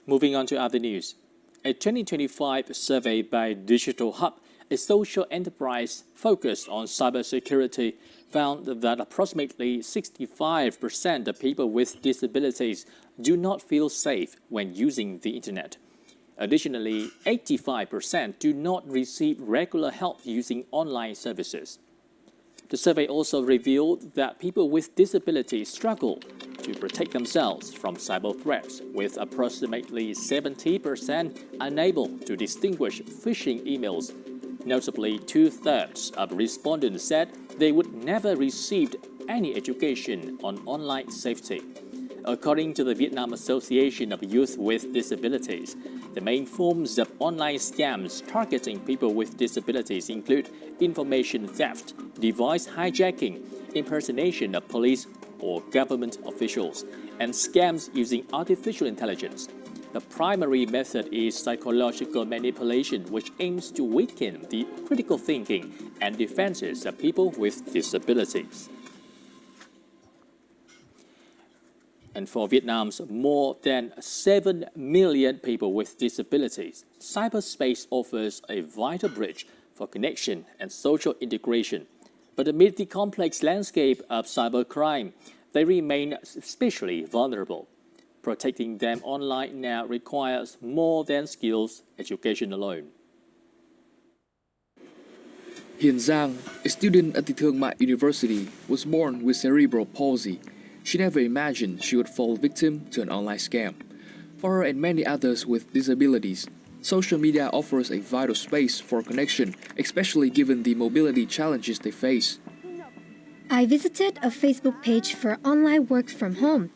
Moving on to other news. A 2025 survey by Digital Hub, a social enterprise focused on cybersecurity, found that approximately 65% of people with disabilities do not feel safe when using the internet. Additionally, 85% do not receive regular help using online services. The survey also revealed that people with disabilities struggle to protect themselves from cyber threats, with approximately 70% unable to distinguish phishing emails. Notably, 2/3 of respondents said they would never received any education on online safety. According to the Vietnam Association of Youth with Disabilities, the main forms of online scams targeting people with disabilities include information theft, device hijacking, impersonation of police or government officials, and scams using artificial intelligence. The primary method is psychological manipulation, which aims to weaken the critical thinking and defenses of people with disabilities. And for Vietnam's more than 7 million people with disabilities, cyberspace offers a vital bridge for connection and social integration. But amid the complex landscape of cybercrime, they remain especially vulnerable. Protecting them online now requires more than skills education alone. Hiền Giang, a student at the Thương Mại University, was born with cerebral palsy. She never imagined she would fall victim to an online scam. For her and many others with disabilities, social media offers a vital space for connection, especially given the mobility challenges they face. I visited a Facebook page for online work from home,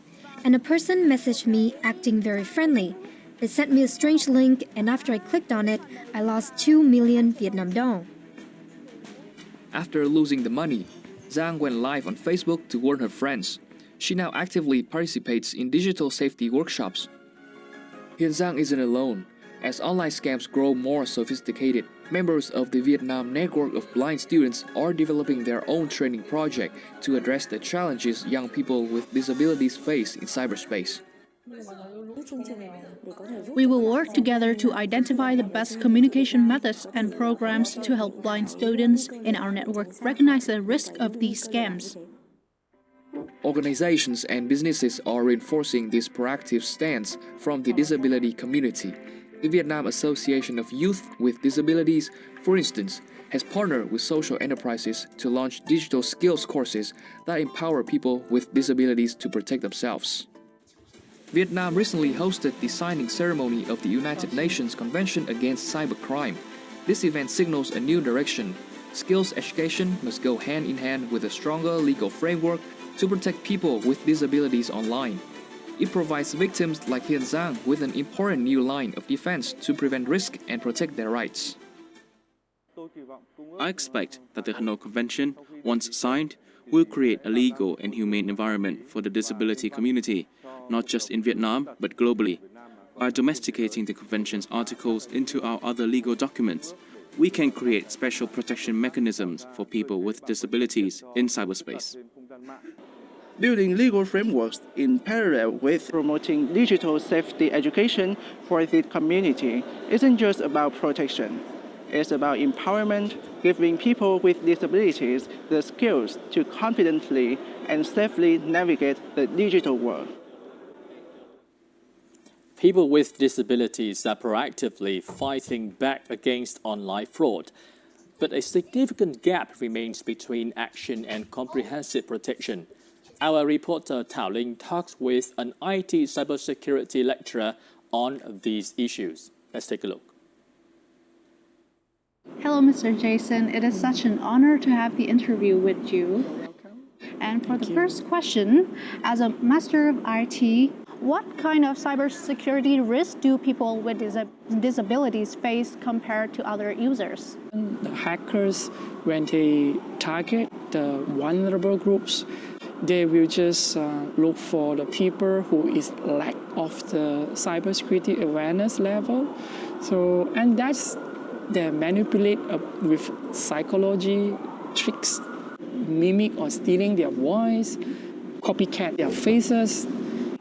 and a person messaged me acting very friendly. They sent me a strange link, and after I clicked on it, I lost 2 million Vietnam dong. After losing the money, Giang went live on Facebook to warn her friends. She now actively participates in digital safety workshops. Hiền Giang isn't alone. As online scams grow more sophisticated, members of the Vietnam Network of Blind Students are developing their own training project to address the challenges young people with disabilities face in cyberspace. We will work together to identify the best communication methods and programs to help blind students in our network recognize the risk of these scams. Organizations and businesses are reinforcing this proactive stance from the disability community. The Vietnam Association of Youth with Disabilities, for instance, has partnered with social enterprises to launch digital skills courses that empower people with disabilities to protect themselves. Vietnam recently hosted the signing ceremony of the United Nations Convention Against Cybercrime. This event signals a new direction. Skills education must go hand in hand with a stronger legal framework to protect people with disabilities online. It provides victims like Hiền Giang with an important new line of defense to prevent risk and protect their rights. I expect that the Hanoi Convention, once signed, will create a legal and humane environment for the disability community, not just in Vietnam, but globally. By domesticating the Convention's articles into our other legal documents, we can create special protection mechanisms for people with disabilities in cyberspace. Building legal frameworks in parallel with promoting digital safety education for the community isn't just about protection. It's about empowerment, giving people with disabilities the skills to confidently and safely navigate the digital world. People with disabilities are proactively fighting back against online fraud, but a significant gap remains between action and comprehensive protection. Our reporter Thảo Linh talks with an IT cybersecurity lecturer on these issues. Let's take a look. Hello, Mr. Jason. It is such an honor to have the interview with you. And for the first question, as a master of IT, what kind of cybersecurity risks do people with disabilities face compared to other users? The hackers, when they target the vulnerable groups, they will just look for the people who is lack of the cybersecurity awareness level. And that's they manipulate with psychology tricks, mimic or stealing their voice, copycat their faces,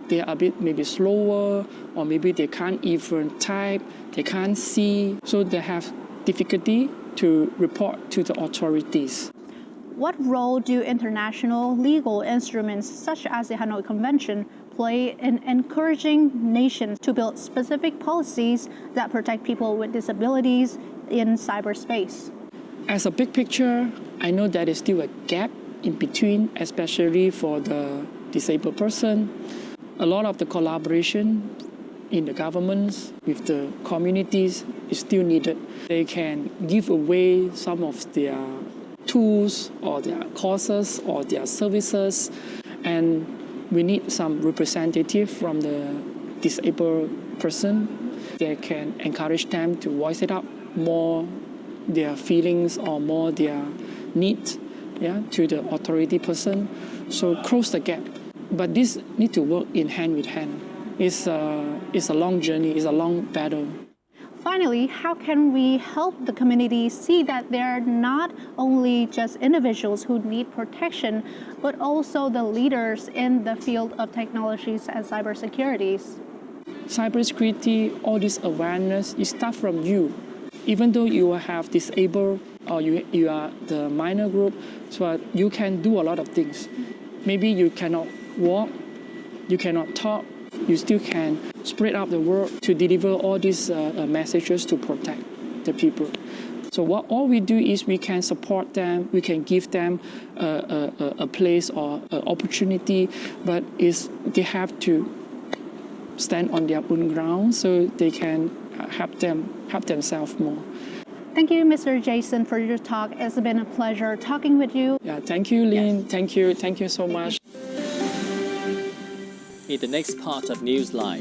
they are a bit maybe slower, or maybe they can't even type, they can't see, so they have difficulty to report to the authorities. What role do international legal instruments such as the Hanoi Convention play in encouraging nations to build specific policies that protect people with disabilities in cyberspace? As a big picture, I know there is still a gap in between, especially for the disabled person. A lot of the collaboration in the governments with the communities is still needed. They can give away some of their tools or their courses or their services, and we need some representative from the disabled person. They can encourage them to voice it up more, their feelings or more their needs, to the authority person. So close the gap. But this need to work in hand with hand. It's a long journey, it's a long battle. Finally, how can we help the community see that they're not only just individuals who need protection, but also the leaders in the field of technologies and cybersecurity? Cybersecurity, all this awareness, it starts from you. Even though you have disabled or you are the minor group, so you can do a lot of things. Maybe you cannot walk, you cannot talk, you still can spread out the word to deliver all these messages to protect the people. So all we do is we can support them, we can give them a place or an opportunity, but they have to stand on their own ground so they can help themselves more. Thank you, Mr. Jason, for your talk. It's been a pleasure talking with you. Yeah, thank you, Lynn. Yes. Thank you so much. In the next part of Newsline,